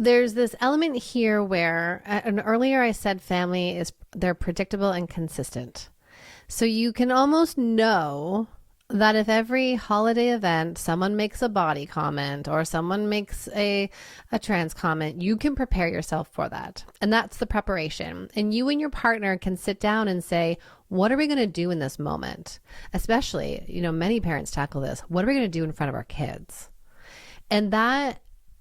there's this element here where, and earlier I said they're predictable and consistent. So you can almost know that if every holiday event someone makes a body comment or someone makes a trans comment, you can prepare yourself for that. And that's the preparation. And you and your partner can sit down and say, what are we going to do in this moment? Especially, many parents tackle this. What are we going to do in front of our kids? And that,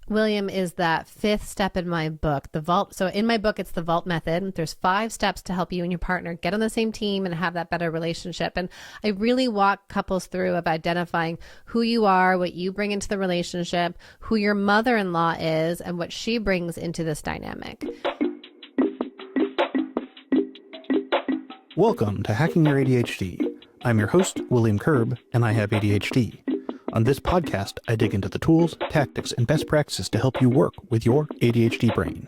William, is that fifth step in my book, the vault. So in my book, it's the vault method. There's 5 steps to help you and your partner get on the same team and have that better relationship. And I really walk couples through of identifying who you are, what you bring into the relationship, who your mother-in-law is, and what she brings into this dynamic. Welcome to Hacking Your ADHD. I'm your host, William Kerb, and I have ADHD. On this podcast, I dig into the tools, tactics, and best practices to help you work with your ADHD brain.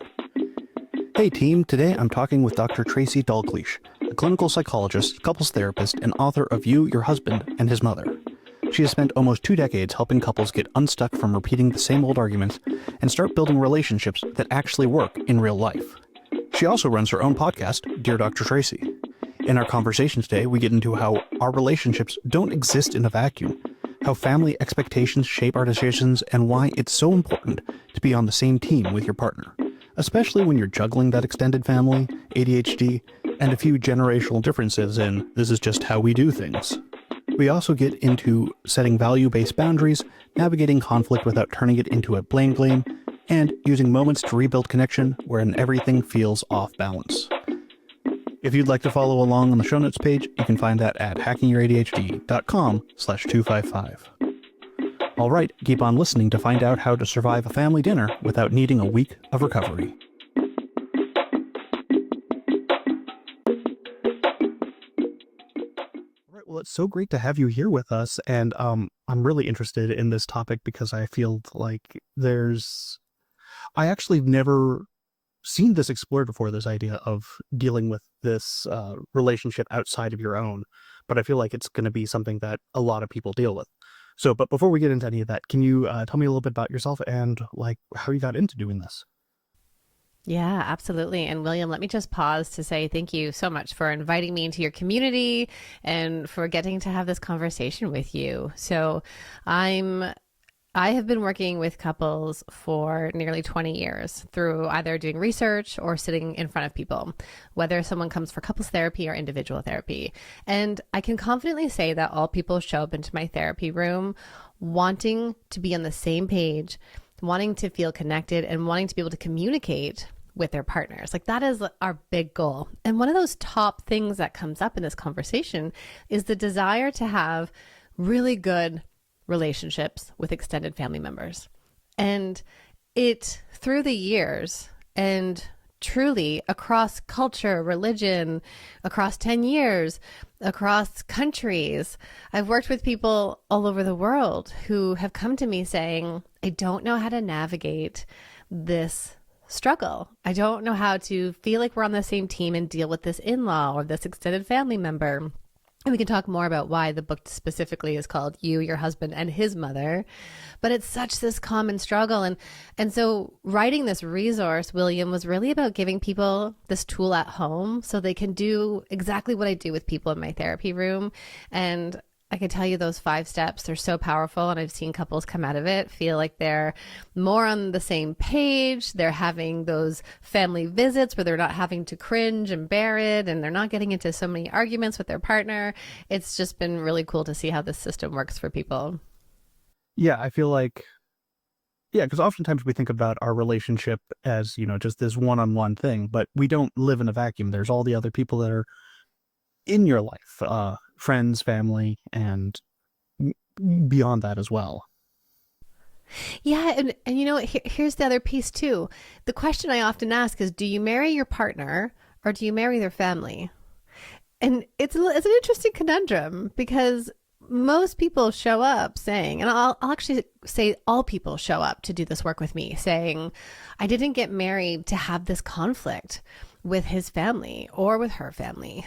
Hey team, today I'm talking with Dr. Tracy Dalgleish, a clinical psychologist, couples therapist, and author of You, Your Husband, and His Mother. She has spent almost 2 decades helping couples get unstuck from repeating the same old arguments and start building relationships that actually work in real life. She also runs her own podcast, Dear Dr. Tracy. In our conversation today, we get into how our relationships don't exist in a vacuum, how family expectations shape our decisions, and why it's so important to be on the same team with your partner, especially when you're juggling that extended family, ADHD, and a few generational differences in this is just how we do things. We also get into setting value-based boundaries, navigating conflict without turning it into a blame game, and using moments to rebuild connection when everything feels off balance. If you'd like to follow along on the show notes page, you can find that at hackingyouradhd.com/255. All right, keep on listening to find out how to survive a family dinner without needing a week of recovery. All right, well, it's so great to have you here with us, and I'm really interested in this topic because I feel like I actually never seen this explored before, this idea of dealing with this relationship outside of your own, but I feel like it's going to be something that a lot of people deal with. So, but before we get into any of that, can you tell me a little bit about yourself and how you got into doing this? Yeah, absolutely. And William, let me just pause to say thank you so much for inviting me into your community and for getting to have this conversation with you. So I have been working with couples for nearly 20 years through either doing research or sitting in front of people, whether someone comes for couples therapy or individual therapy. And I can confidently say that all people show up into my therapy room wanting to be on the same page, wanting to feel connected, and wanting to be able to communicate with their partners. That is our big goal. And one of those top things that comes up in this conversation is the desire to have really good relationships with extended family members. And it, through the years, and truly across culture, religion, across 10 years, across countries, I've worked with people all over the world who have come to me saying, I don't know how to navigate this struggle. I don't know how to feel like we're on the same team and deal with this in-law or this extended family member. And we can talk more about why the book specifically is called You, Your Husband, and His Mother. But it's such this common struggle. And so writing this resource, William, was really about giving people this tool at home so they can do exactly what I do with people in my therapy room. And I can tell you those 5 steps, they're so powerful. And I've seen couples come out of it, feel like they're more on the same page. They're having those family visits where they're not having to cringe and bear it, and they're not getting into so many arguments with their partner. It's just been really cool to see how this system works for people. Yeah, I feel like, because oftentimes we think about our relationship as, just this one-on-one thing, but we don't live in a vacuum. There's all the other people that are in your life, friends, family, and beyond that as well. Yeah. And here's the other piece too. The question I often ask is, do you marry your partner or do you marry their family? And it's an interesting conundrum because most people show up saying, and I'll actually say all people show up to do this work with me saying, I didn't get married to have this conflict with his family or with her family,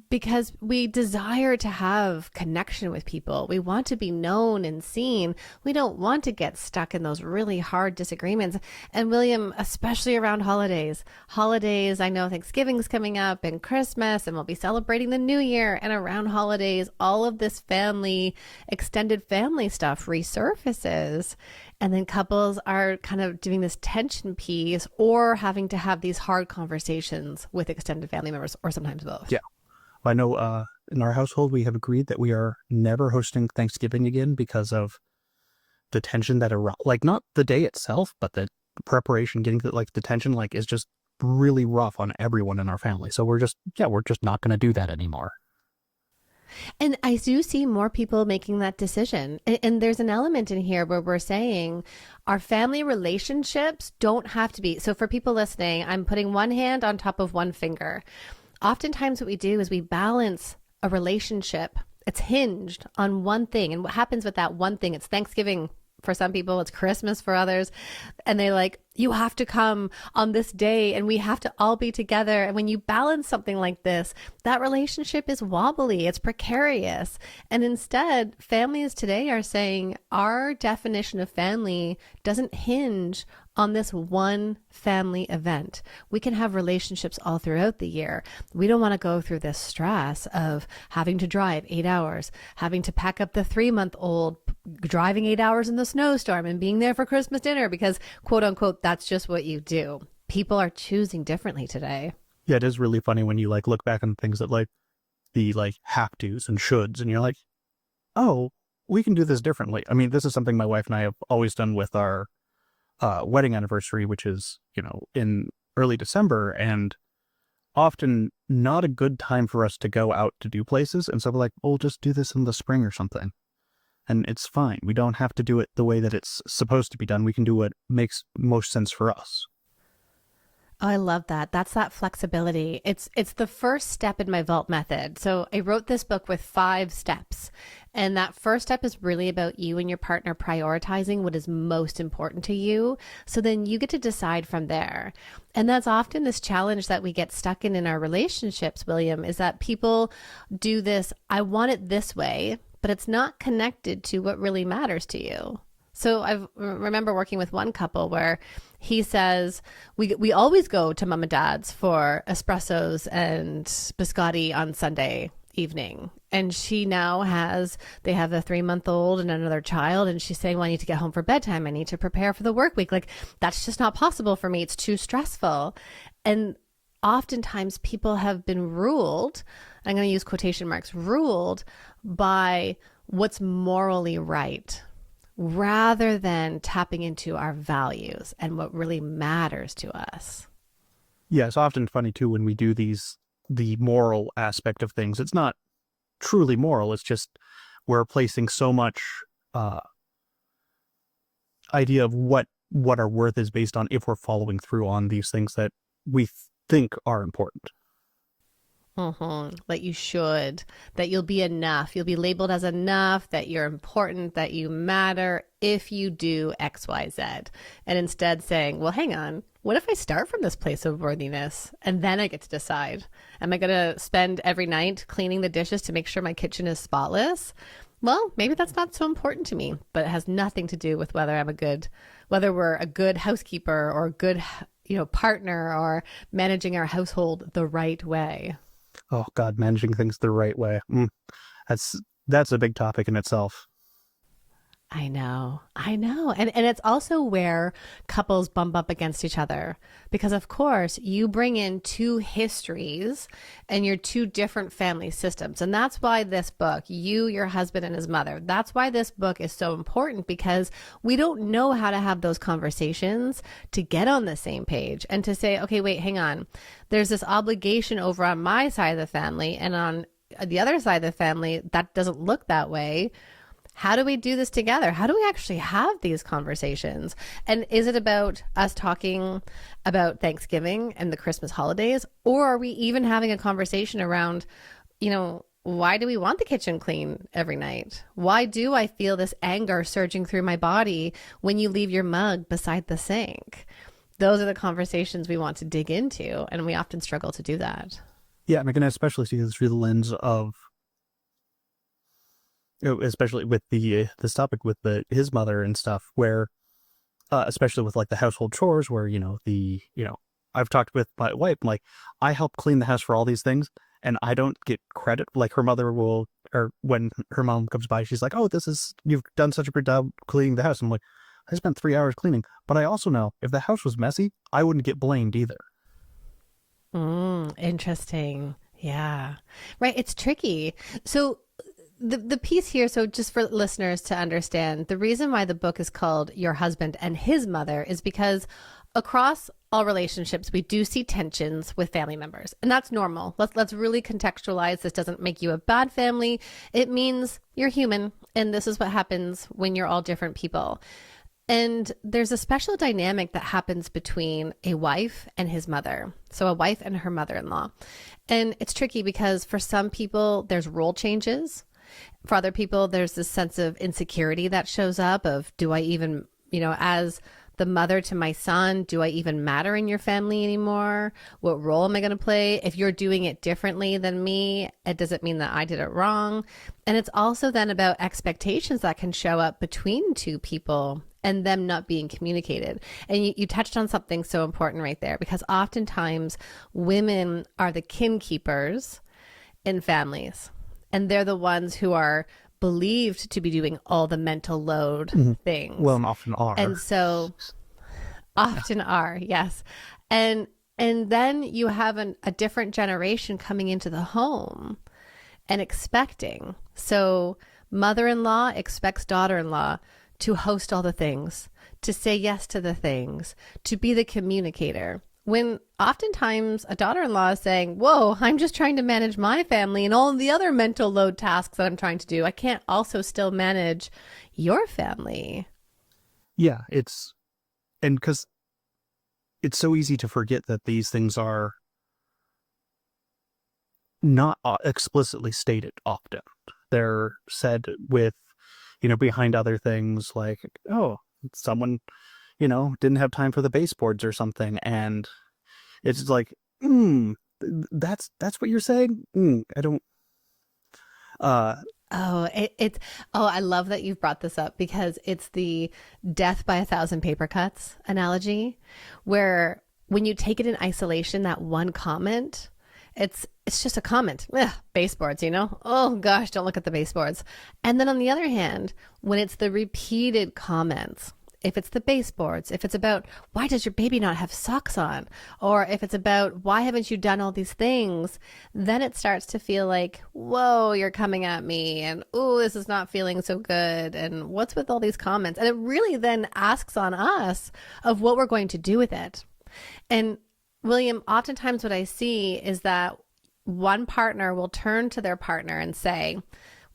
because we desire to have connection with people. We want to be known and seen. We don't want to get stuck in those really hard disagreements. And William, especially around holidays, I know Thanksgiving's coming up and Christmas, and we'll be celebrating the new year. And around holidays, all of this extended family stuff resurfaces. And then couples are kind of doing this tension piece or having to have these hard conversations with extended family members, or sometimes both. Yeah. I know in our household, we have agreed that we are never hosting Thanksgiving again because of the tension that like not the day itself, but the preparation, getting the tension is just really rough on everyone in our family. So we're just not going to do that anymore. And I do see more people making that decision. And there's an element in here where we're saying our family relationships don't have to be. So for people listening, I'm putting one hand on top of one finger. Oftentimes what we do is we balance a relationship. It's hinged on one thing. And what happens with that one thing? It's Thanksgiving for some people, it's Christmas for others. And they you have to come on this day and we have to all be together. And when you balance something like this, that relationship is wobbly, it's precarious. And instead, families today are saying our definition of family doesn't hinge on this one family event. We can have relationships all throughout the year. We don't want to go through this stress of having to drive 8 hours, having to pack up the 3-month-old, driving 8 hours in the snowstorm and being there for Christmas dinner because, quote unquote, that's just what you do. People are choosing differently today. Yeah, it is really funny when you look back on things that the have tos and shoulds, and you're like, oh, we can do this differently. I mean, this is something my wife and I have always done with our wedding anniversary, which is, in early December, and often not a good time for us to go out to do places. And so we're like, we'll just do this in the spring or something. And it's fine. We don't have to do it the way that it's supposed to be done. We can do what makes most sense for us. Oh, I love that. That's that flexibility. It's the first step in my vault method. So I wrote this book with 5 steps. And that first step is really about you and your partner prioritizing what is most important to you. So then you get to decide from there. And that's often this challenge that we get stuck in our relationships, William, is that people do this, I want it this way, but it's not connected to what really matters to you. So I remember working with one couple where he says, we always go to mom and dad's for espressos and biscotti on Sunday evening. And she now they have a 3-month-old and another child. And she's saying, well, I need to get home for bedtime. I need to prepare for the work week. That's just not possible for me. It's too stressful. And oftentimes people have been ruled, I'm going to use quotation marks, ruled by what's morally right, rather than tapping into our values and what really matters to us. Yeah, it's often funny too when we do the moral aspect of things. It's not truly moral. It's just we're placing so much idea of what our worth is based on if we're following through on these things that we think are important. That you should, that you'll be enough, you'll be labeled as enough, that you're important, that you matter if you do X, Y, Z. And instead saying, well, hang on, what if I start from this place of worthiness and then I get to decide? Am I going to spend every night cleaning the dishes to make sure my kitchen is spotless? Well, maybe that's not so important to me, but it has nothing to do with whether we're a good housekeeper or a good, partner or managing our household the right way. Oh God, managing things the right way. That's a big topic in itself. I know. And it's also where couples bump up against each other because, of course, you bring in 2 histories and your 2 different family systems. And that's why this book, your husband and his mother, that's why this book is so important, because we don't know how to have those conversations to get on the same page and to say, okay, wait, hang on. There's this obligation over on my side of the family, and on the other side of the family, that doesn't look that way. How do we do this together? How do we actually have these conversations? And is it about us talking about Thanksgiving and the Christmas holidays? Or are we even having a conversation around, why do we want the kitchen clean every night? Why do I feel this anger surging through my body when you leave your mug beside the sink? those are the conversations we want to dig into, and we often struggle to do that. Yeah, and I can especially see this through the lens of, especially with this topic with his mother and stuff, where especially with like the household chores, where I've talked with my wife, like I help clean the house for all these things, and I don't get credit. Like her mother will, or when her mom comes by, she's like, "Oh, you've done such a good job cleaning the house." I'm like, I spent 3 hours cleaning, but I also know if the house was messy, I wouldn't get blamed either. Interesting. Yeah. Right. It's tricky. So the piece here, so just for listeners to understand, the reason why the book is called Your Husband and His Mother is because across all relationships, we do see tensions with family members, and that's normal. Let's really contextualize. This doesn't make you a bad family. It means you're human, and this is what happens when you're all different people. And there's a special dynamic that happens between a wife and his mother. So a wife and her mother-in-law. And it's tricky because for some people, there's role changes. For other people, there's this sense of insecurity that shows up of, do I even, as the mother to my son, do I even matter in your family anymore? What role am I going to play? If you're doing it differently than me, it doesn't mean that I did it wrong. And it's also then about expectations that can show up between two people and them not being communicated. And you touched on something so important right there, because oftentimes women are the kin keepers in families, and they're the ones who are believed to be doing all the mental load things. Well, and often are. And so often are, yes. And then you have a different generation coming into the home and expecting. So mother-in-law expects daughter-in-law to host all the things, to say yes to the things, to be the communicator. When oftentimes a daughter-in-law is saying, whoa, I'm just trying to manage my family and all the other mental load tasks that I'm trying to do. I can't also still manage your family. Yeah, because it's so easy to forget that these things are not explicitly stated often. They're said with, behind other things like, oh, someone, didn't have time for the baseboards or something. And it's like, that's what you're saying? I don't, I love that you've brought this up, because it's the death by 1,000 paper cuts analogy, where when you take it in isolation, that one comment, it's just a comment. Baseboards, oh gosh, don't look at the baseboards. And then on the other hand, when it's the repeated comments, if it's the baseboards, if it's about why does your baby not have socks on, or if it's about why haven't you done all these things, then it starts to feel like, whoa, you're coming at me, and oh, this is not feeling so good, and what's with all these comments? And it really then asks on us of what we're going to do with it. And William, oftentimes what I see is that one partner will turn to their partner and say,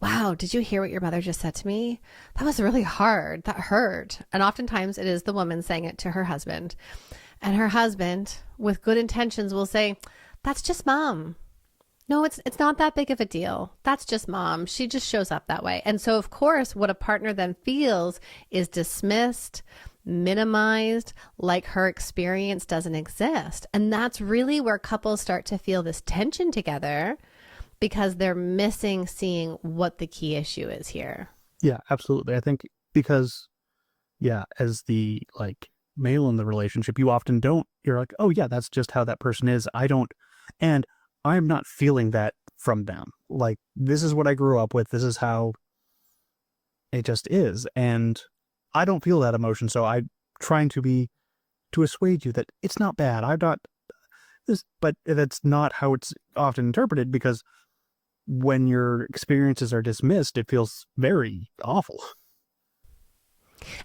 wow, did you hear what your mother just said to me? That was really hard. That hurt. And oftentimes it is the woman saying it to her husband. And her husband, with good intentions, will say, that's just mom. No, it's not that big of a deal. That's just mom. She just shows up that way. And so, of course, what a partner then feels is dismissed, minimized, like her experience doesn't exist. And that's really where couples start to feel this tension together, because they're missing seeing what the key issue is here. Yeah, absolutely. I think because, as the male in the relationship, you often you're like, oh yeah, that's just how that person is. And I'm not feeling that from them. Like, this is what I grew up with. This is how it just is. And I don't feel that emotion. So I'm trying to assuage you that it's not bad. I'm not this, but that's not how it's often interpreted, because when your experiences are dismissed, it feels very awful.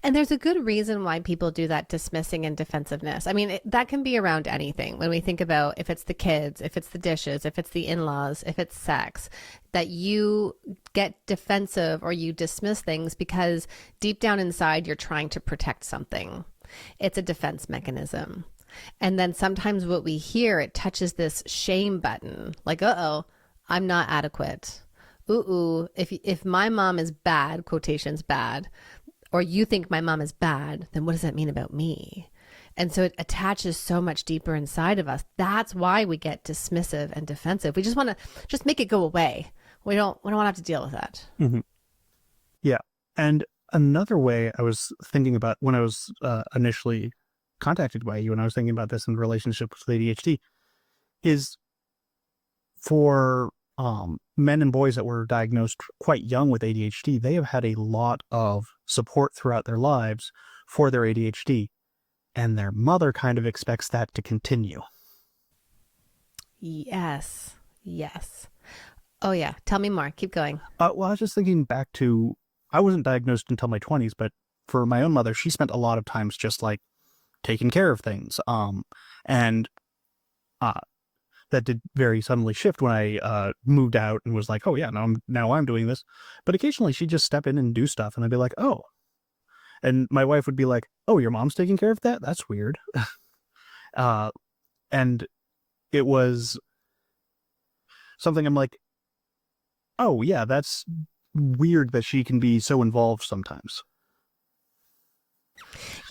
And there's a good reason why people do that dismissing and defensiveness. I mean, that can be around anything. When we think about if it's the kids, if it's the dishes, if it's the in-laws, if it's sex, that you get defensive or you dismiss things because deep down inside, you're trying to protect something. It's a defense mechanism. And then sometimes what we hear, it touches this shame button, like, uh-oh, I'm not adequate. Ooh, if my mom is bad, quotations bad, or you think my mom is bad, then what does that mean about me? And so it attaches so much deeper inside of us. That's why we get dismissive and defensive. We just want to just make it go away. We don't want to have to deal with that. Mm-hmm. Yeah. And another way I was thinking about when I was initially contacted by you, and I was thinking about this in relationship with ADHD, is for men and boys that were diagnosed quite young with ADHD, they have had a lot of support throughout their lives for their ADHD. And their mother kind of expects that to continue. Yes. Yes. Oh, yeah. Tell me more. Keep going. Well, I was just thinking back to, I wasn't diagnosed until my 20s, but for my own mother, she spent a lot of times just like taking care of things. And that did very suddenly shift when I moved out and was like, oh yeah, now I'm doing this. But occasionally she'd just step in and do stuff, and I'd be like, oh. And my wife would be like, oh, your mom's taking care of that? That's weird. And it was something I'm like, oh yeah, that's weird that she can be so involved sometimes.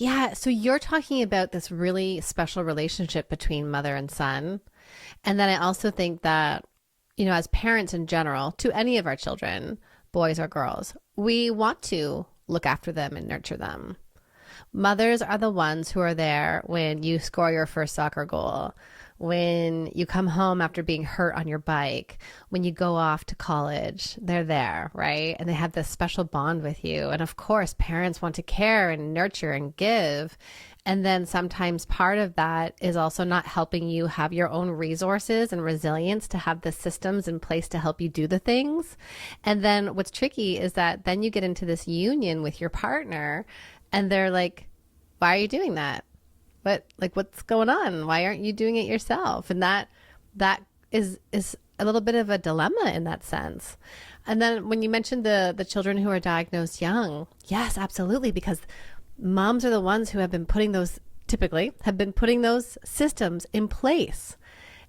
Yeah. So you're talking about this really special relationship between mother and son. And then I also think that, as parents in general, to any of our children, boys or girls, we want to look after them and nurture them. Mothers are the ones who are there when you score your first soccer goal, when you come home after being hurt on your bike, when you go off to college, they're there, right? And they have this special bond with you. And of course, parents want to care and nurture and give. And then sometimes part of that is also not helping you have your own resources and resilience to have the systems in place to help you do the things. And then what's tricky is that then you get into this union with your partner and they're like, why are you doing that? What's going on? Why aren't you doing it yourself? And that is a little bit of a dilemma in that sense. And then when you mentioned the children who are diagnosed young, yes, absolutely, because moms are the ones who have been putting those systems in place.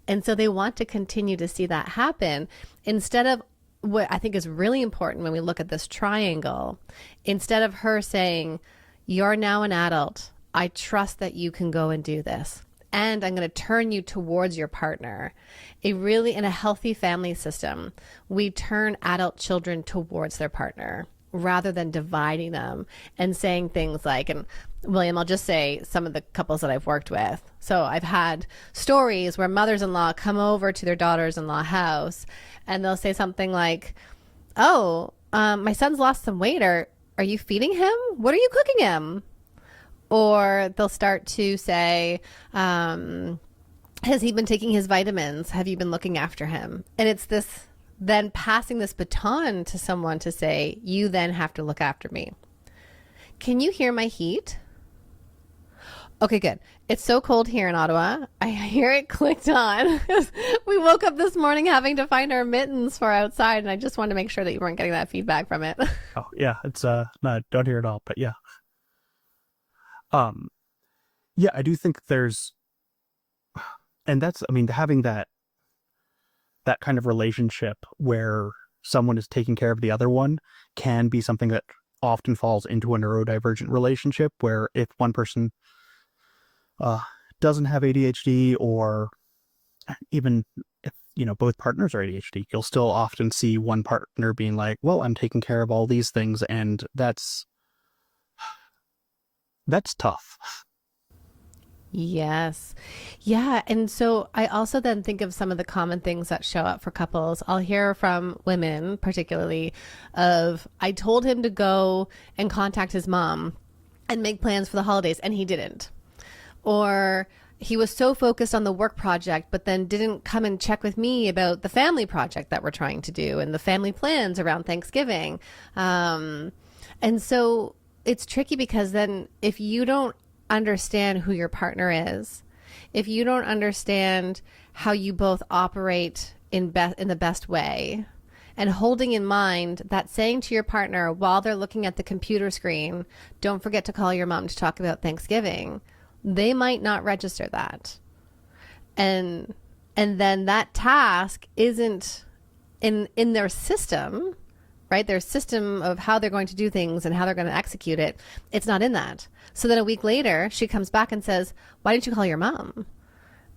And so they want to continue to see that happen instead of what I think is really important when we look at this triangle. Instead of her saying, you're now an adult, I trust that you can go and do this. And I'm going to turn you towards your partner. In a healthy family system, we turn adult children towards their partner rather than dividing them and saying things like, and William, I'll just say some of the couples that I've worked with. So I've had stories where mothers-in-law come over to their daughters-in-law house and they'll say something like, oh, my son's lost some weight. Are you feeding him? What are you cooking him? Or they'll start to say, has he been taking his vitamins? Have you been looking after him? And it's this then passing this baton to someone to say, you then have to look after me. Can you hear my heat? Okay, good. It's so cold here in Ottawa. I hear it clicked on. We woke up this morning having to find our mittens for outside, and I just wanted to make sure that you weren't getting that feedback from it. Oh, yeah. It's, no, don't hear it all, but yeah. Yeah, I do think and that's, having that kind of relationship where someone is taking care of the other one can be something that often falls into a neurodivergent relationship where if one person doesn't have ADHD, or even if, both partners are ADHD, you'll still often see one partner being like, well, I'm taking care of all these things. And that's tough. Yes. Yeah. And so I also then think of some of the common things that show up for couples. I'll hear from women, particularly, of, I told him to go and contact his mom and make plans for the holidays, and he didn't. Or he was so focused on the work project, but then didn't come and check with me about the family project that we're trying to do and the family plans around Thanksgiving. And so it's tricky because then if you don't understand who your partner is, if you don't understand how you both operate in the best way, and holding in mind that saying to your partner while they're looking at the computer screen, don't forget to call your mom to talk about Thanksgiving, they might not register that. And then that task isn't in their system, right? Their system of how they're going to do things and how they're going to execute it, it's not in that. So then a week later, she comes back and says, why didn't you call your mom?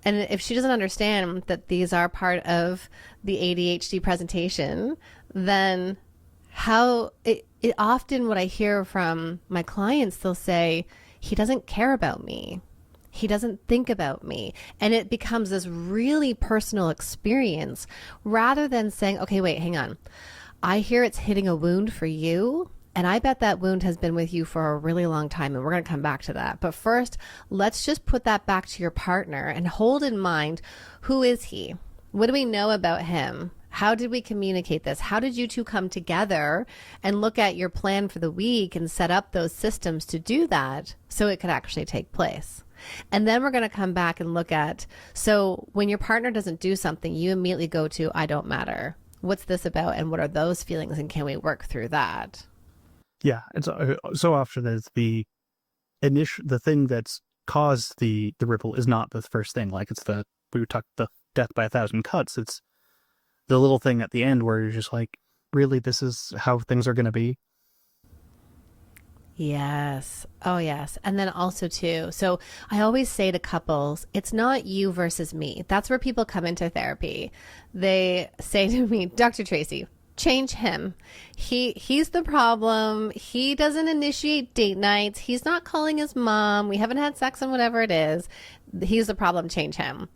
And if she doesn't understand that these are part of the ADHD presentation, then how it often, what I hear from my clients, they'll say, he doesn't care about me. He doesn't think about me. And it becomes this really personal experience rather than saying, okay, wait, hang on. I hear it's hitting a wound for you. And I bet that wound has been with you for a really long time. And we're going to come back to that. But first, let's just put that back to your partner and hold in mind, who is he? What do we know about him? How did we communicate this? How did you two come together and look at your plan for the week and set up those systems to do that so it could actually take place? And then we're going to come back and look at, so when your partner doesn't do something, you immediately go to, I don't matter. What's this about? And what are those feelings? And can we work through that? Yeah. And so often is the thing that's caused the ripple is not the first thing. Like we talked the death by 1,000 cuts. It's the little thing at the end where you're just like, really, this is how things are going to be? Yes. Oh, yes. And then also too, so I always say to couples, it's not you versus me. That's where people come into therapy. They say to me, Dr. Tracy, change him. He's the problem. He doesn't initiate date nights. He's not calling his mom. We haven't had sex and whatever it is. He's the problem. Change him.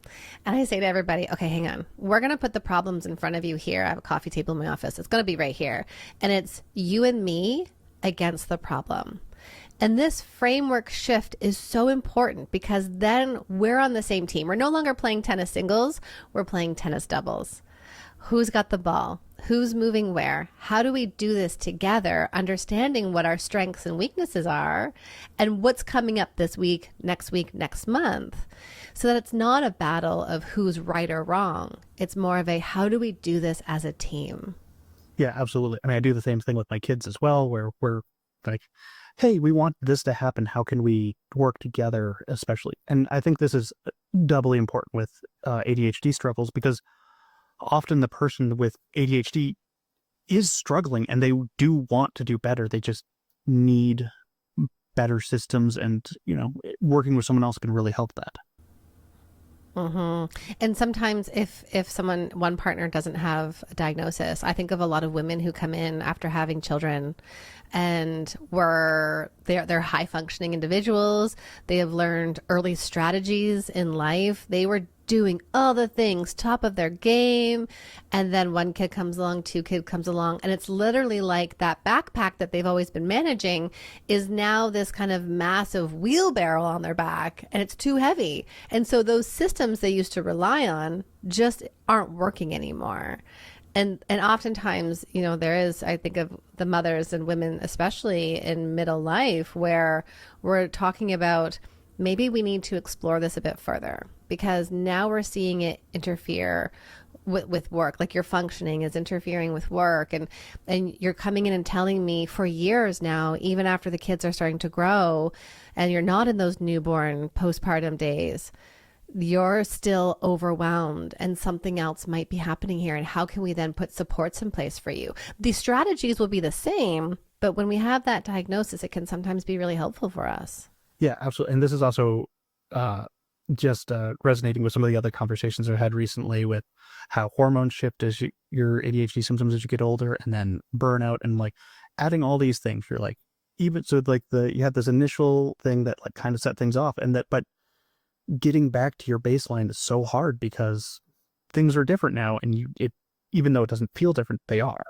And I say to everybody, okay, hang on. We're going to put the problems in front of you here. I have a coffee table in my office. It's going to be right here. And it's you and me against the problem. And this framework shift is so important because then we're on the same team. We're no longer playing tennis singles. We're playing tennis doubles. Who's got the ball? Who's moving where? How do we do this together, understanding what our strengths and weaknesses are and what's coming up this week, next month, so that it's not a battle of who's right or wrong. It's more of a how do we do this as a team? Yeah, absolutely. I mean, I do the same thing with my kids as well, where we're like, hey, we want this to happen. How can we work together, especially? And I think this is doubly important with ADHD struggles because often the person with ADHD is struggling and they do want to do better. They just need better systems and, working with someone else can really help that. Mm-hmm. And sometimes if one partner doesn't have a diagnosis, I think of a lot of women who come in after having children and they're high functioning individuals. They have learned early strategies in life. They were doing all the things, top of their game. And then one kid comes along, two kid comes along. And it's literally like that backpack that they've always been managing is now this kind of massive wheelbarrow on their back and it's too heavy. And so those systems they used to rely on just aren't working anymore. And oftentimes, there is, I think of the mothers and women, especially in middle life, where we're talking about maybe we need to explore this a bit further because now we're seeing it interfere with work. Like your functioning is interfering with work and you're coming in and telling me for years now, even after the kids are starting to grow and you're not in those newborn postpartum days, you're still overwhelmed and something else might be happening here. And how can we then put supports in place for you? The strategies will be the same, but when we have that diagnosis, it can sometimes be really helpful for us. Yeah, absolutely. And this is also just resonating with some of the other conversations I've had recently with how hormones shift as your ADHD symptoms as you get older, and then burnout, and like adding all these things. You're like, even so, like you had this initial thing that like kind of set things off, but getting back to your baseline is so hard because things are different now, and even though it doesn't feel different, they are.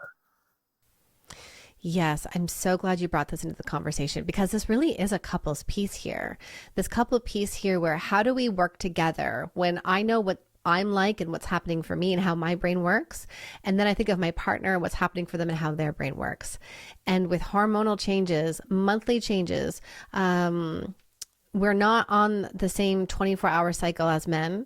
Yes, I'm so glad you brought this into the conversation because this really is a couples piece here. This couple piece here where how do we work together when I know what I'm like and what's happening for me and how my brain works. And then I think of my partner, what's happening for them and how their brain works. And with hormonal changes, monthly changes, we're not on the same 24-hour cycle as men.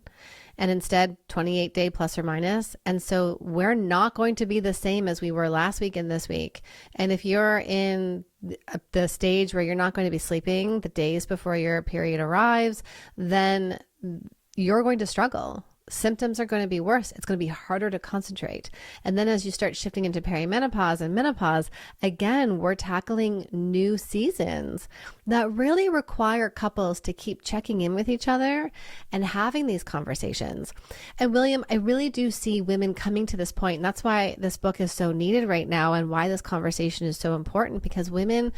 And instead 28-day plus or minus. And so we're not going to be the same as we were last week and this week. And if you're in the stage where you're not going to be sleeping the days before your period arrives, then you're going to struggle. symptoms are going to be worse. It's going to be harder to concentrate. And then as you start shifting into perimenopause and menopause, again, we're tackling new seasons that really require couples to keep checking in with each other and having these conversations. And William, I really do see women coming to this point, and that's why this book is so needed right now and why this conversation is so important, because women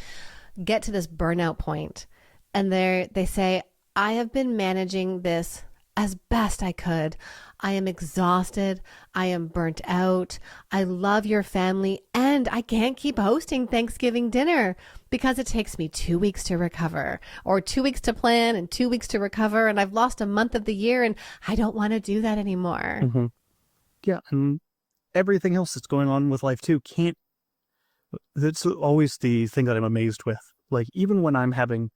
get to this burnout point and they say, I have been managing this as best I could. I am exhausted. I am burnt out. I love your family, and I can't keep hosting Thanksgiving dinner because it takes me 2 weeks to recover, or 2 weeks to plan and 2 weeks to recover. And I've lost a month of the year and I don't want to do that anymore. Mm-hmm. Yeah. And everything else that's going on with life too that's always the thing that I'm amazed with. Like, even when I'm having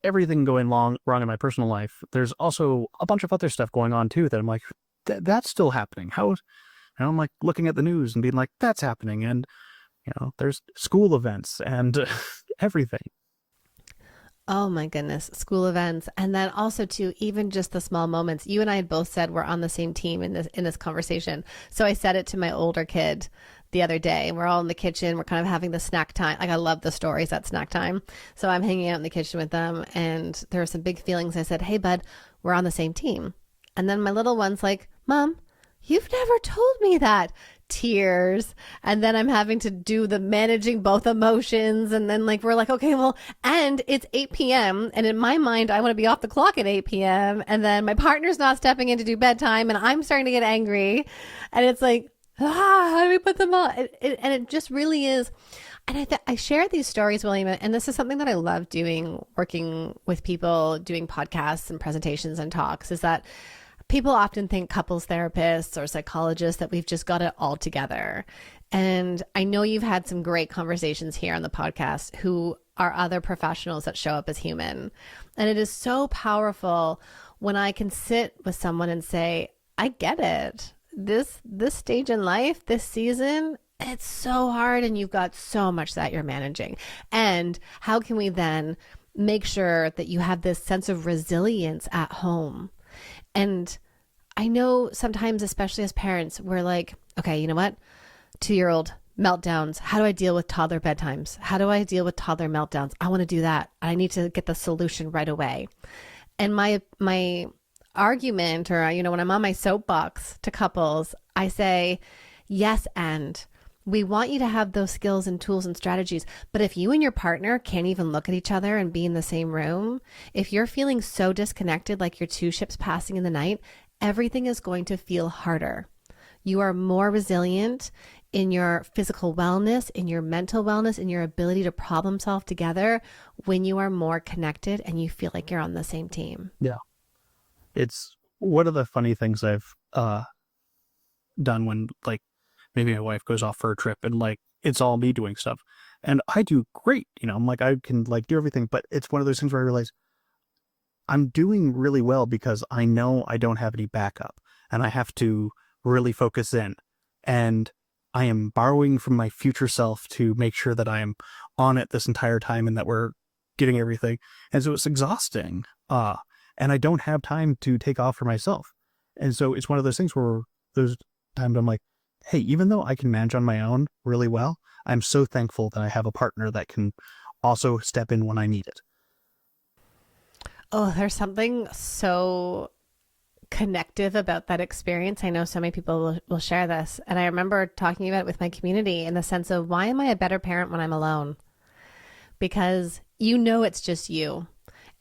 everything going wrong in my personal life, there's also a bunch of other stuff going on too that I'm like, that's still happening. And I'm like looking at the news and being like, that's happening. And, there's school events and everything. Oh my goodness, school events. And then also too, even just the small moments. You and I had both said we're on the same team in this conversation. So I said it to my older kid the other day. We're all in the kitchen. We're kind of having the snack time. Like, I love the stories at snack time. So I'm hanging out in the kitchen with them, and there are some big feelings. I said, hey bud, we're on the same team. And then my little one's like, Mom, you've never told me that. Tears. And then I'm having to do the managing both emotions. And then we're like, okay, well, and it's 8 p.m. And in my mind, I want to be off the clock at 8 p.m. And then my partner's not stepping in to do bedtime, and I'm starting to get angry. And it's like, how do we put them all? And it just really is. And I share these stories, William, and this is something that I love doing, working with people, doing podcasts and presentations and talks, is that people often think couples therapists or psychologists that we've just got it all together. And I know you've had some great conversations here on the podcast who are other professionals that show up as human. And it is so powerful when I can sit with someone and say, I get it. This stage in life, this season, it's so hard, and you've got so much that you're managing. And how can we then make sure that you have this sense of resilience at home? And I know sometimes, especially as parents, we're like, okay, you know what? 2-year-old meltdowns. How do I deal with toddler bedtimes? How do I deal with toddler meltdowns? I want to do that. I need to get the solution right away. And my argument, or, when I'm on my soapbox to couples, I say, yes, and we want you to have those skills and tools and strategies. But if you and your partner can't even look at each other and be in the same room, if you're feeling so disconnected, like you're two ships passing in the night, everything is going to feel harder. You are more resilient in your physical wellness, in your mental wellness, in your ability to problem solve together when you are more connected and you feel like you're on the same team. Yeah. It's one of the funny things I've done when, maybe my wife goes off for a trip and it's all me doing stuff, and I do great. I'm like, I can do everything, but it's one of those things where I realize I'm doing really well because I know I don't have any backup, and I have to really focus in, and I am borrowing from my future self to make sure that I am on it this entire time and that we're getting everything. And so it's exhausting. And I don't have time to take off for myself. And so it's one of those things where those times I'm like, hey, even though I can manage on my own really well, I'm so thankful that I have a partner that can also step in when I need it. Oh, there's something so connective about that experience. I know so many people will share this. And I remember talking about it with my community in the sense of, why am I a better parent when I'm alone? Because it's just you.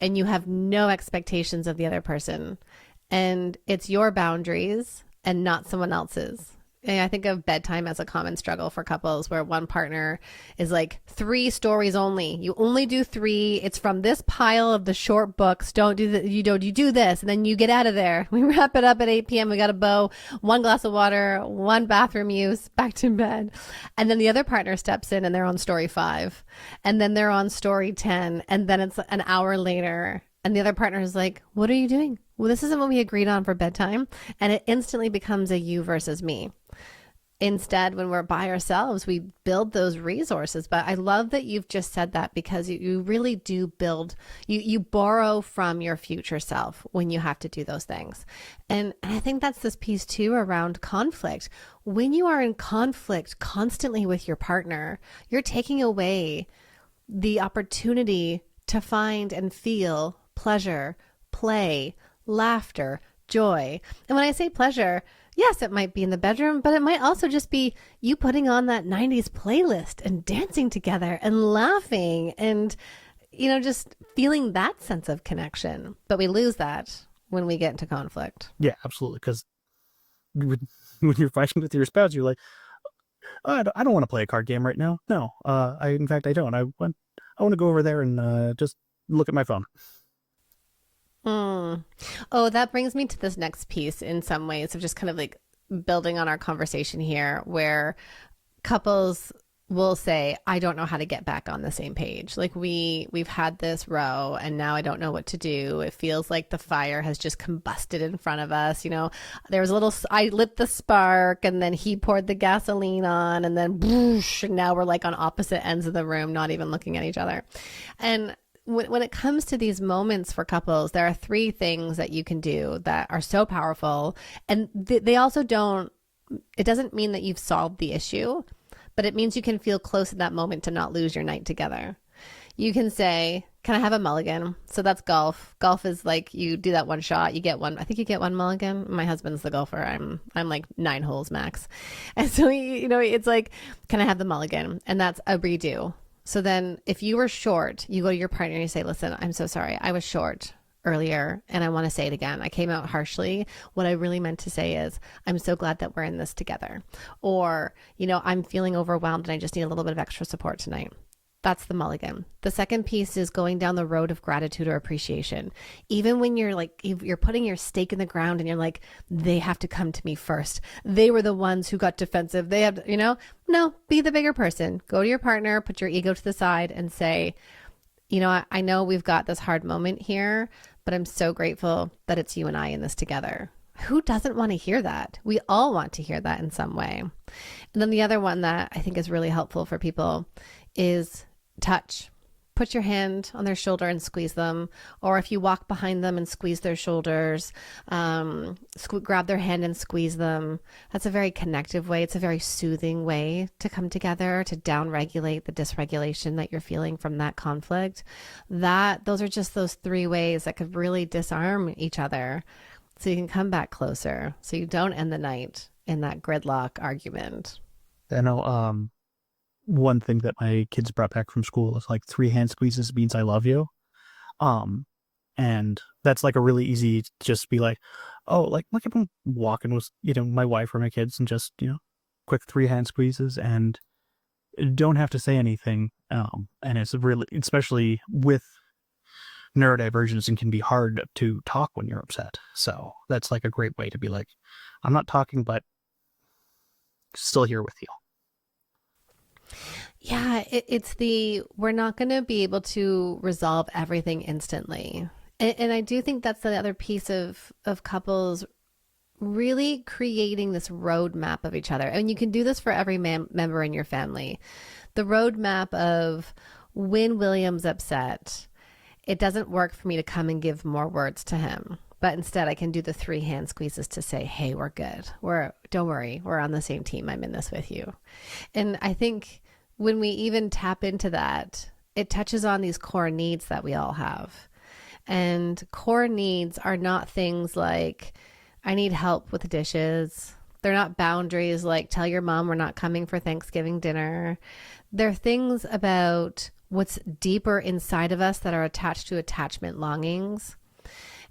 And you have no expectations of the other person. And it's your boundaries and not someone else's. And I think of bedtime as a common struggle for couples where one partner is like 3 stories only. You only do 3. It's from this pile of the short books. Don't do that. You do this, and then you get out of there. We wrap it up at 8 p.m. We got a bow, 1 glass of water, 1 bathroom use, back to bed. And then the other partner steps in and they're on story 5. And then they're on story 10. And then it's an hour later. And the other partner is like, what are you doing? Well, this isn't what we agreed on for bedtime. And it instantly becomes a you versus me. Instead, when we're by ourselves, we build those resources. But I love that you've just said that, because you really do build, you borrow from your future self when you have to do those things. And I think that's this piece too around conflict. When you are in conflict constantly with your partner, you're taking away the opportunity to find and feel pleasure, play, laughter, joy. And when I say pleasure, yes, it might be in the bedroom, but it might also just be you putting on that 90s playlist and dancing together and laughing and, just feeling that sense of connection. But we lose that when we get into conflict. Yeah, absolutely. Because when you're fighting with your spouse, you're like, oh, I don't want to play a card game right now. No, in fact, I don't. I want to go over there and just look at my phone. Oh, that brings me to this next piece in some ways of just kind of like building on our conversation here, where couples will say, I don't know how to get back on the same page. Like we've had this row and now I don't know what to do. It feels like the fire has just combusted in front of us. There was I lit the spark and then he poured the gasoline on and then whoosh, and now we're like on opposite ends of the room, not even looking at each other. And when it comes to these moments for couples, there are 3 things that you can do that are so powerful. And they also it doesn't mean that you've solved the issue, but it means you can feel close in that moment to not lose your night together. You can say, can I have a mulligan? So that's golf. Golf is like you do that one shot, you get one. I think you get one mulligan. My husband's the golfer. I'm like 9 holes max. And so, it's like, can I have the mulligan? And that's a redo. So then if you were short, you go to your partner and you say, listen, I'm so sorry. I was short earlier and I want to say it again. I came out harshly. What I really meant to say is, I'm so glad that we're in this together. Or, I'm feeling overwhelmed and I just need a little bit of extra support tonight. That's the mulligan. The second piece is going down the road of gratitude or appreciation. Even when you're putting your stake in the ground and you're like, they have to come to me first. They were the ones who got defensive. They have, no, be the bigger person. Go to your partner, put your ego to the side and say, I know we've got this hard moment here, but I'm so grateful that it's you and I in this together. Who doesn't want to hear that? We all want to hear that in some way. And then the other one that I think is really helpful for people is touch. Put your hand on their shoulder and squeeze them. Or if you walk behind them and squeeze their shoulders, grab their hand and squeeze them. That's a very connective way. It's a very soothing way to come together, to downregulate the dysregulation that you're feeling from that conflict. Those are just those 3 ways that could really disarm each other so you can come back closer, so you don't end the night in that gridlock argument. I know, one thing that my kids brought back from school is like 3 hand squeezes means I love you. And that's like a really easy, just be like, oh, like if I'm walking with, my wife or my kids and just, quick 3 hand squeezes and don't have to say anything. And it's really, especially with neurodivergence, and can be hard to talk when you're upset. So that's like a great way to be like, I'm not talking, but still here with you. Yeah, we're not going to be able to resolve everything instantly. And I do think that's the other piece of couples really creating this roadmap of each other. And you can do this for every member in your family. The roadmap of when William's upset, it doesn't work for me to come and give more words to him. But instead, I can do the 3 hand squeezes to say, hey, we're good. Don't worry. We're on the same team. I'm in this with you. And I think when we even tap into that, it touches on these core needs that we all have. And core needs are not things like, I need help with the dishes. They're not boundaries like, tell your mom we're not coming for Thanksgiving dinner. They're things about what's deeper inside of us that are attached to attachment longings.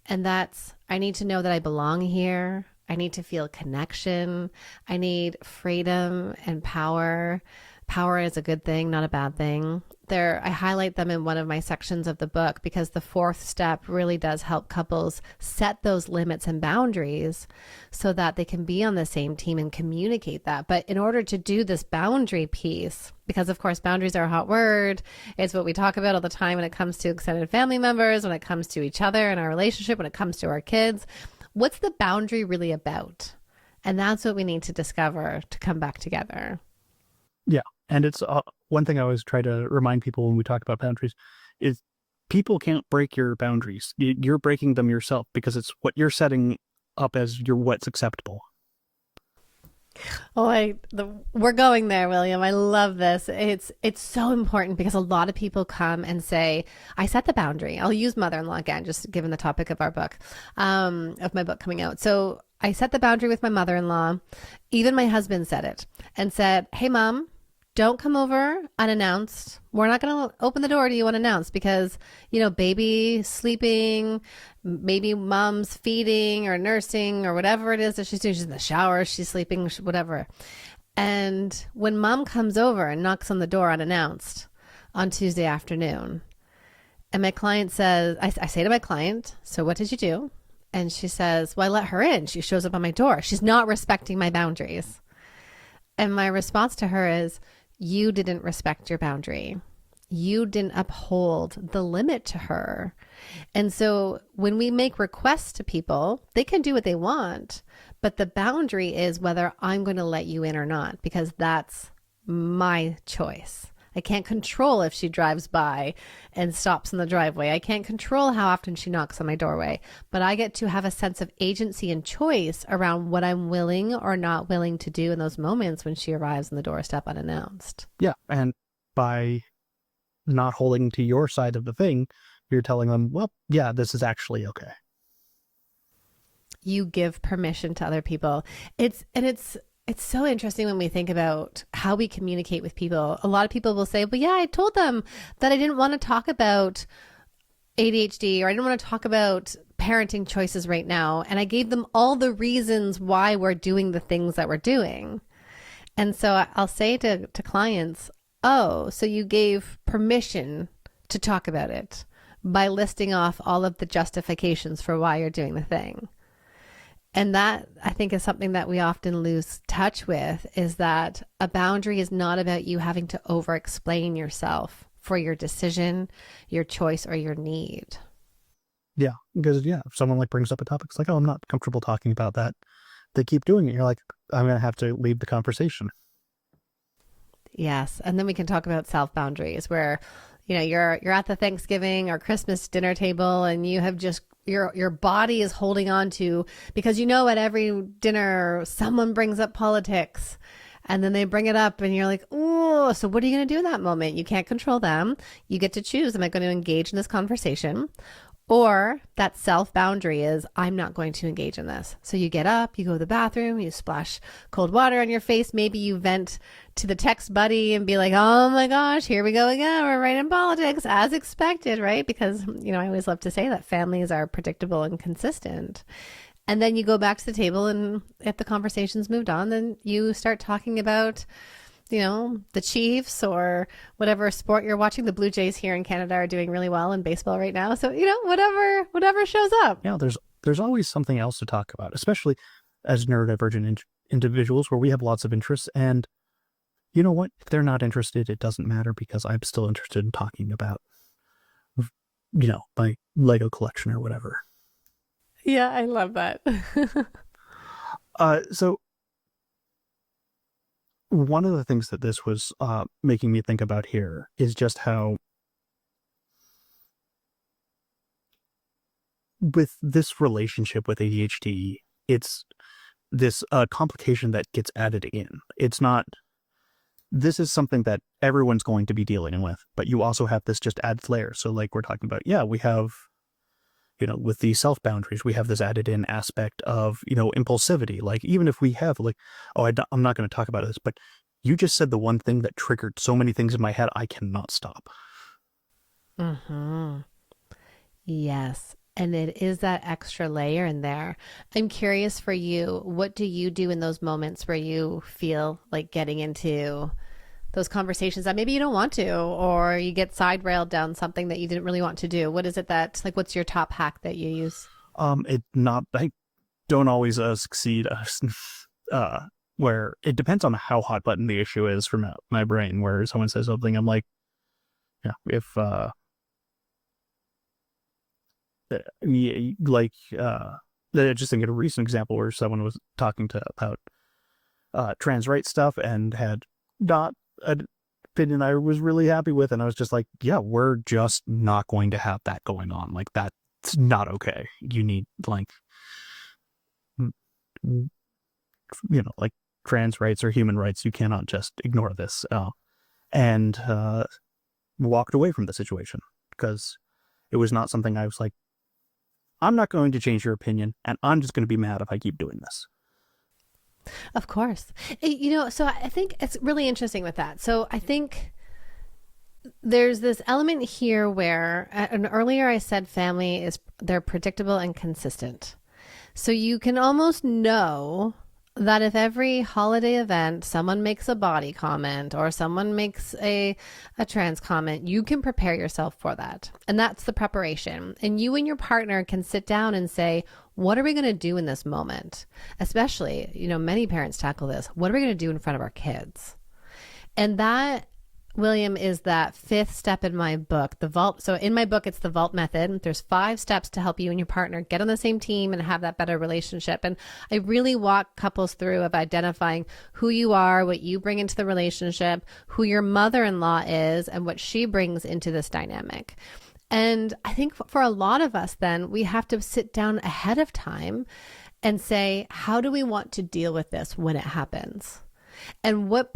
And that's, I need to know that I belong here. I need to feel connection. I need freedom and power. Power is a good thing, not a bad thing. I highlight them in one of my sections of the book because the 4th step really does help couples set those limits and boundaries so that they can be on the same team and communicate that. But in order to do this boundary piece, because of course boundaries are a hot word, it's what we talk about all the time when it comes to extended family members, when it comes to each other and our relationship, when it comes to our kids. What's the boundary really about? And that's what we need to discover to come back together. Yeah. And it's one thing I always try to remind people when we talk about boundaries is people can't break your boundaries. You're breaking them yourself because it's what you're setting up as what's acceptable. Oh, we're going there, William. I love this. It's so important because a lot of people come and say, "I set the boundary." I'll use mother-in-law again, just given the topic of our book, of my book coming out. So I set the boundary with my mother-in-law. Even my husband said it and said, "Hey, mom, don't come over unannounced. We're not going to open the door to you unannounced because, baby sleeping, maybe mom's feeding or nursing or whatever it is that she's doing. She's in the shower, she's sleeping, whatever." And when mom comes over and knocks on the door unannounced on Tuesday afternoon, and my client says, I say to my client, "So what did you do?" And she says, "Well, I let her in. She shows up on my door. She's not respecting my boundaries." And my response to her is, "You didn't respect your boundary. You didn't uphold the limit to her." And so when we make requests to people, they can do what they want, but the boundary is whether I'm going to let you in or not, because that's my choice. I can't control if she drives by and stops in the driveway. I can't control how often she knocks on my doorway, but I get to have a sense of agency and choice around what I'm willing or not willing to do in those moments when she arrives on the doorstep unannounced. Yeah. And by not holding to your side of the thing, you're telling them, well, yeah, this is actually okay. You give permission to other people. It's so interesting when we think about how we communicate with people. A lot of people will say, "Well, yeah, I told them that I didn't want to talk about ADHD or I didn't want to talk about parenting choices right now. And I gave them all the reasons why we're doing the things that we're doing." And so I'll say to clients, "Oh, so you gave permission to talk about it by listing off all of the justifications for why you're doing the thing." And that, I think, is something that we often lose touch with, is that a boundary is not about you having to over-explain yourself for your decision, your choice, or your need. Yeah, because, if someone brings up a topic, it's like, "Oh, I'm not comfortable talking about that." They keep doing it. You're like, "I'm going to have to leave the conversation." Yes. And then we can talk about self-boundaries where, you're at the Thanksgiving or Christmas dinner table and you have just your body is holding on to, because at every dinner someone brings up politics and then they bring it up and you're like, "Oh, so what are you going to do in that moment?" You can't control them. You get to choose, am I going to engage in this conversation? Or that self-boundary is, I'm not going to engage in this. So you get up, you go to the bathroom, you splash cold water on your face. Maybe you vent to the text buddy and be like, "Oh my gosh, here we go again. We're right in politics," as expected, right? Because, I always love to say that families are predictable and consistent. And then you go back to the table, and if the conversation's moved on, then you start talking about the Chiefs or whatever sport you're watching. The Blue Jays here in Canada are doing really well in baseball right now. So, whatever shows up. Yeah, there's always something else to talk about, especially as neurodivergent individuals where we have lots of interests. And you know what? If they're not interested, it doesn't matter because I'm still interested in talking about, my Lego collection or whatever. Yeah, I love that. So one of the things that this was making me think about here is just how with this relationship with ADHD, it's this complication that gets added in. It's not, this is something that everyone's going to be dealing with, but you also have this just added layer. So we're talking about, we have, with the self boundaries, we have this added in aspect of, impulsivity. Even if we have I'm not going to talk about this, but you just said the one thing that triggered so many things in my head, I cannot stop. Mm-hmm. Yes. And it is that extra layer in there. I'm curious for you, what do you do in those moments where you feel like getting into those conversations that maybe you don't want to, or you get side railed down something that you didn't really want to do? What is it what's your top hack that you use? I don't always succeed. Where it depends on how hot button the issue is for my brain, where someone says something, I'm like, if just thinking of a recent example where someone was talking to about trans rights stuff and had not an opinion I was really happy with, and I was just like, yeah, we're just not going to have that going on. Like, that's not okay. You need, like, like trans rights or human rights. You cannot just ignore this. And walked away from the situation because it was not something I was like, I'm not going to change your opinion, and I'm just going to be mad if I keep doing this. Of course. So I think it's really interesting with that. So I think there's this element here where, and earlier I said they're predictable and consistent. So you can almost know that if every holiday event someone makes a body comment or someone makes a trans comment, you can prepare yourself for that. And that's the preparation. And you and your partner can sit down and say, what are we going to do in this moment? Especially, many parents tackle this. What are we going to do in front of our kids? And that, William, is that fifth step in my book, the vault. So in my book, it's the vault method. There's 5 steps to help you and your partner get on the same team and have that better relationship. And I really walk couples through of identifying who you are, what you bring into the relationship, who your mother-in-law is, and what she brings into this dynamic. And I think for a lot of us, then we have to sit down ahead of time and say, how do we want to deal with this when it happens? And what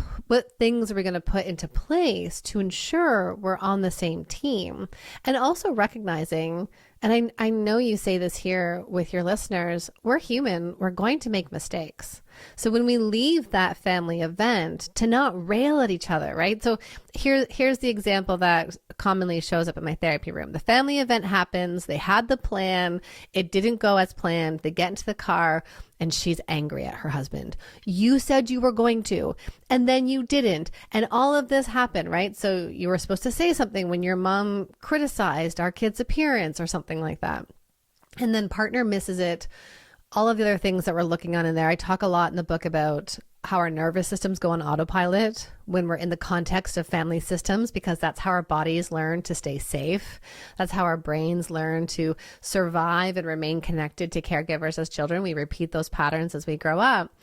things are we going to put into place to ensure we're on the same team? And also recognizing, and I know you say this here with your listeners, we're human, we're going to make mistakes. So when we leave that family event, to not rail at each other, right? So here's the example that commonly shows up in my therapy room. The family event happens, they had the plan, it didn't go as planned, they get into the car, and she's angry at her husband. You said you were going to, and then you didn't. And all of this happened, right? So you were supposed to say something when your mom criticized our kid's appearance or something like that. And then partner misses it. All of the other things that we're looking on in there. I talk a lot in the book about how our nervous systems go on autopilot when we're in the context of family systems, because that's how our bodies learn to stay safe. That's how our brains learn to survive and remain connected to caregivers as children. We repeat those patterns as we grow up.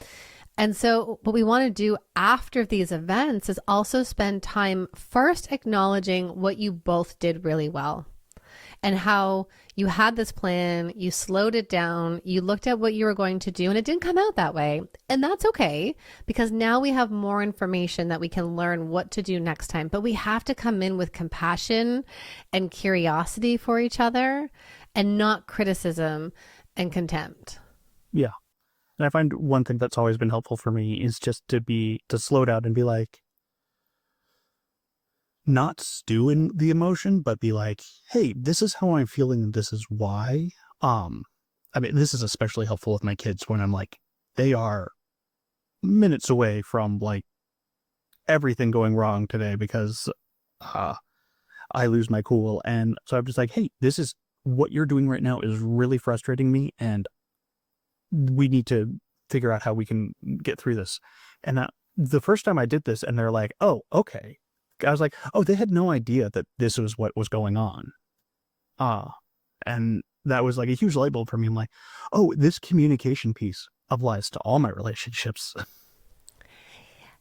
And so what we want to do after these events is also spend time first acknowledging what you both did really well. And how you had this plan, you slowed it down, you looked at what you were going to do, and it didn't come out that way. And that's okay, because now we have more information that we can learn what to do next time. But we have to come in with compassion and curiosity for each other and not criticism and contempt. Yeah. And I find one thing that's always been helpful for me is just to slow down and be like, not stew in the emotion, but be like, hey, this is how I'm feeling and this is why. This is especially helpful with my kids when I'm like, they are minutes away from like everything going wrong today because I lose my cool. And so I'm just like, hey, this is what you're doing right now is really frustrating me, and we need to figure out how we can get through this. And the first time I did this and they're like, oh, okay. I was like, oh, they had no idea that this was what was going on. And that was like a huge light bulb for me. I'm like, oh, this communication piece applies to all my relationships.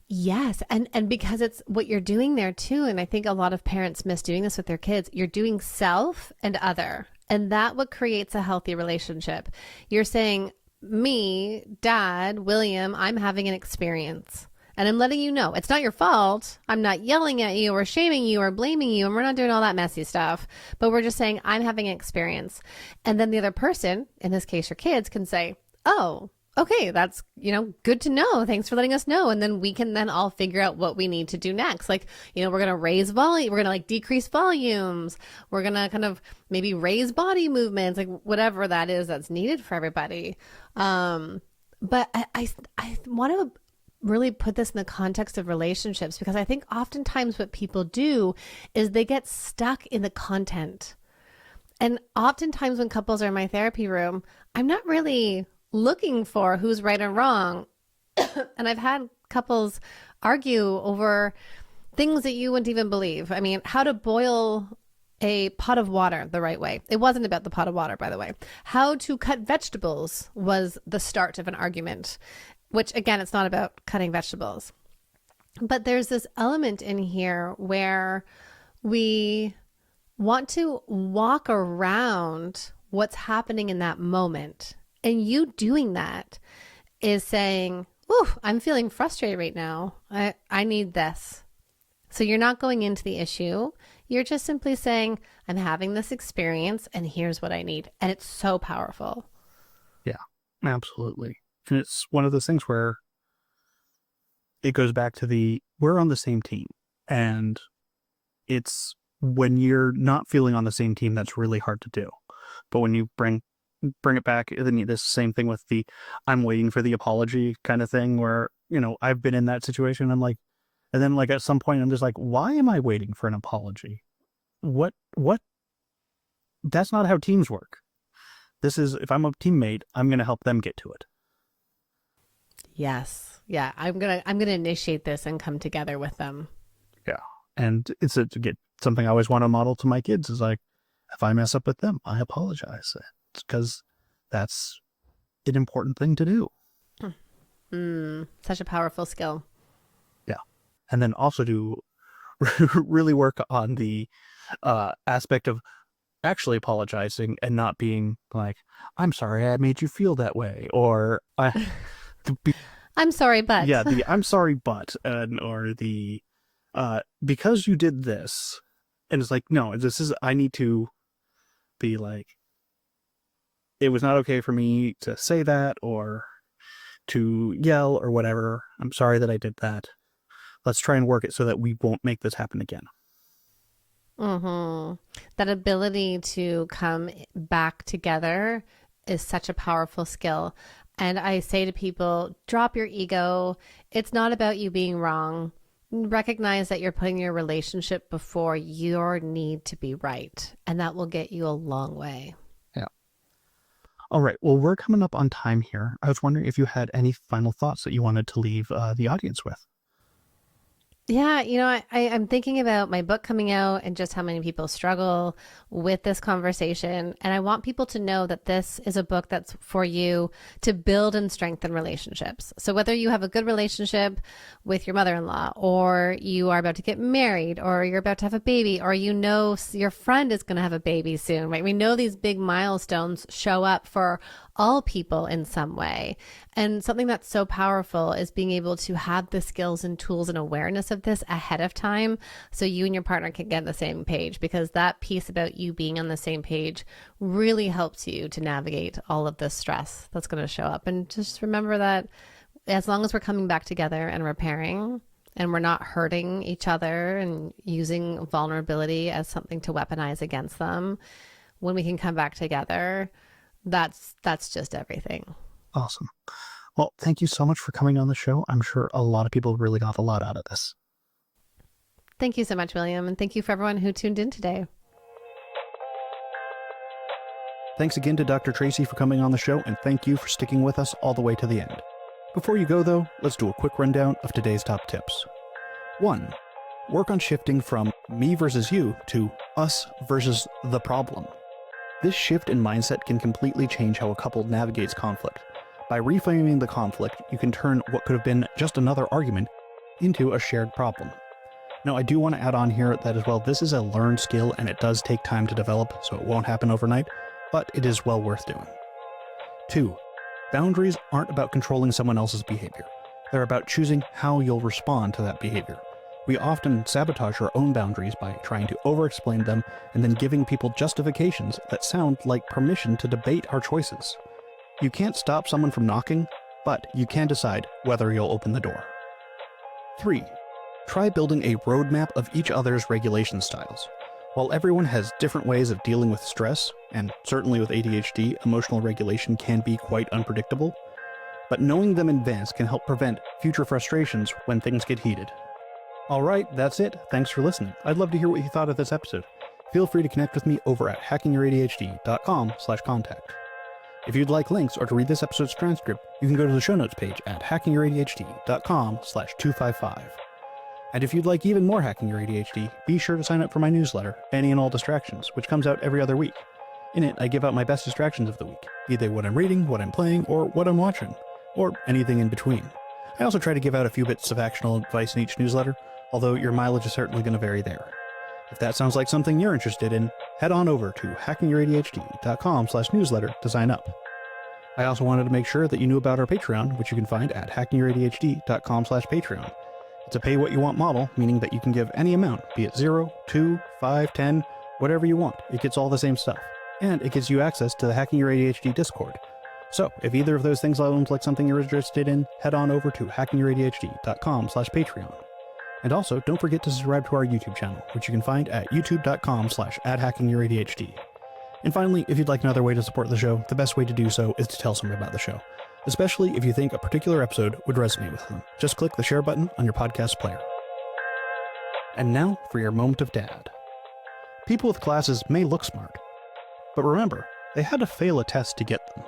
Yes. And because it's what you're doing there too. And I think a lot of parents miss doing this with their kids. You're doing self and other. And that what creates a healthy relationship. You're saying, me, Dad, William, I'm having an experience. And I'm letting you know it's not your fault. I'm not yelling at you or shaming you or blaming you. And we're not doing all that messy stuff. But we're just saying, I'm having an experience. And then the other person, in this case, your kids, can say, oh, okay, that's, good to know. Thanks for letting us know. And then we can then all figure out what we need to do next. Like, we're going to raise volume. We're going to decrease volumes. We're going to kind of maybe raise body movements, like whatever that is that's needed for everybody. But I want to really put this in the context of relationships, because I think oftentimes what people do is they get stuck in the content. And oftentimes when couples are in my therapy room, I'm not really looking for who's right or wrong. And I've had couples argue over things that you wouldn't even believe. I mean, how to boil a pot of water the right way. It wasn't about the pot of water, by the way. How to cut vegetables was the start of an argument, which again, it's not about cutting vegetables. But there's this element in here where we want to walk around what's happening in that moment. And you doing that is saying, ooh, I'm feeling frustrated right now. I need this. So you're not going into the issue. You're just simply saying, I'm having this experience and here's what I need. And it's so powerful. Yeah, absolutely. And it's one of those things where it goes back to we're on the same team. And it's when you're not feeling on the same team, that's really hard to do. But when you bring it back, then this same thing with I'm waiting for the apology kind of thing where, I've been in that situation. I'm like, and then like at some point I'm just like, why am I waiting for an apology? What? That's not how teams work. This is, if I'm a teammate, I'm going to help them get to it. Yes. Yeah. I'm going to initiate this and come together with them. Yeah. And it's something I always want to model to my kids is like, if I mess up with them, I apologize. It's because that's an important thing to do. Such a powerful skill. Yeah. And then also to really work on the aspect of actually apologizing and not being like, I'm sorry I made you feel that way. Or I'm sorry, but. Yeah, I'm sorry, but. Or because you did this. And it's like, no, I need to be like, it was not okay for me to say that or to yell or whatever. I'm sorry that I did that. Let's try and work it so that we won't make this happen again. Mm-hmm. That ability to come back together is such a powerful skill. And I say to people, drop your ego. It's not about you being wrong. Recognize that you're putting your relationship before your need to be right. And that will get you a long way. Yeah. All right. Well, we're coming up on time here. I was wondering if you had any final thoughts that you wanted to leave the audience with. Yeah, I'm thinking about my book coming out and just how many people struggle with this conversation. And I want people to know that this is a book that's for you to build and strengthen relationships. So whether you have a good relationship with your mother-in-law, or you are about to get married, or you're about to have a baby, or your friend is going to have a baby soon, right? We know these big milestones show up for all people in some way. And something that's so powerful is being able to have the skills and tools and awareness of this ahead of time so you and your partner can get on the same page, because that piece about you being on the same page really helps you to navigate all of the stress that's going to show up. And just remember that as long as we're coming back together and repairing, and we're not hurting each other and using vulnerability as something to weaponize against them, when we can come back together, that's just everything. Awesome. Well, thank you so much for coming on the show. I'm sure a lot of people really got a lot out of this. Thank you so much, William. And thank you for everyone who tuned in today. Thanks again to Dr. Tracy for coming on the show, and thank you for sticking with us all the way to the end. Before you go, though, let's do a quick rundown of today's top tips. 1. Work on shifting from me versus you to us versus the problem. This shift in mindset can completely change how a couple navigates conflict. By reframing the conflict, you can turn what could have been just another argument into a shared problem. Now, I do want to add on here that as well, this is a learned skill and it does take time to develop, so it won't happen overnight, but it is well worth doing. 2. Boundaries aren't about controlling someone else's behavior. They're about choosing how you'll respond to that behavior. We often sabotage our own boundaries by trying to over-explain them and then giving people justifications that sound like permission to debate our choices. You can't stop someone from knocking, but you can decide whether you'll open the door. 3. Try building a roadmap of each other's regulation styles. While everyone has different ways of dealing with stress, and certainly with ADHD, emotional regulation can be quite unpredictable, but knowing them in advance can help prevent future frustrations when things get heated. All right, that's it. Thanks for listening. I'd love to hear what you thought of this episode. Feel free to connect with me over at hackingYourADHD.com/contact. If you'd like links or to read this episode's transcript, you can go to the show notes page at hackingYourADHD.com/255. And if you'd like even more Hacking Your ADHD, be sure to sign up for my newsletter, Any and All Distractions, which comes out every other week. In it, I give out my best distractions of the week, be they what I'm reading, what I'm playing, or what I'm watching, or anything in between. I also try to give out a few bits of actionable advice in each newsletter, although your mileage is certainly going to vary there. If that sounds like something you're interested in, head on over to hackingYourADHD.com/newsletter to sign up. I also wanted to make sure that you knew about our Patreon, which you can find at hackingYourADHD.com/Patreon. It's a pay-what-you-want model, meaning that you can give any amount, be it 0, 2, 5, 10, whatever you want. It gets all the same stuff. And it gives you access to the Hacking Your ADHD Discord. So, if either of those things sounds like something you're interested in, head on over to hackingYourADHD.com/Patreon. And also, don't forget to subscribe to our YouTube channel, which you can find at youtube.com/@hackingYourADHD. And finally, if you'd like another way to support the show, the best way to do so is to tell someone about the show, especially if you think a particular episode would resonate with them. Just click the share button on your podcast player. And now for your moment of dad. People with glasses may look smart, but remember, they had to fail a test to get them.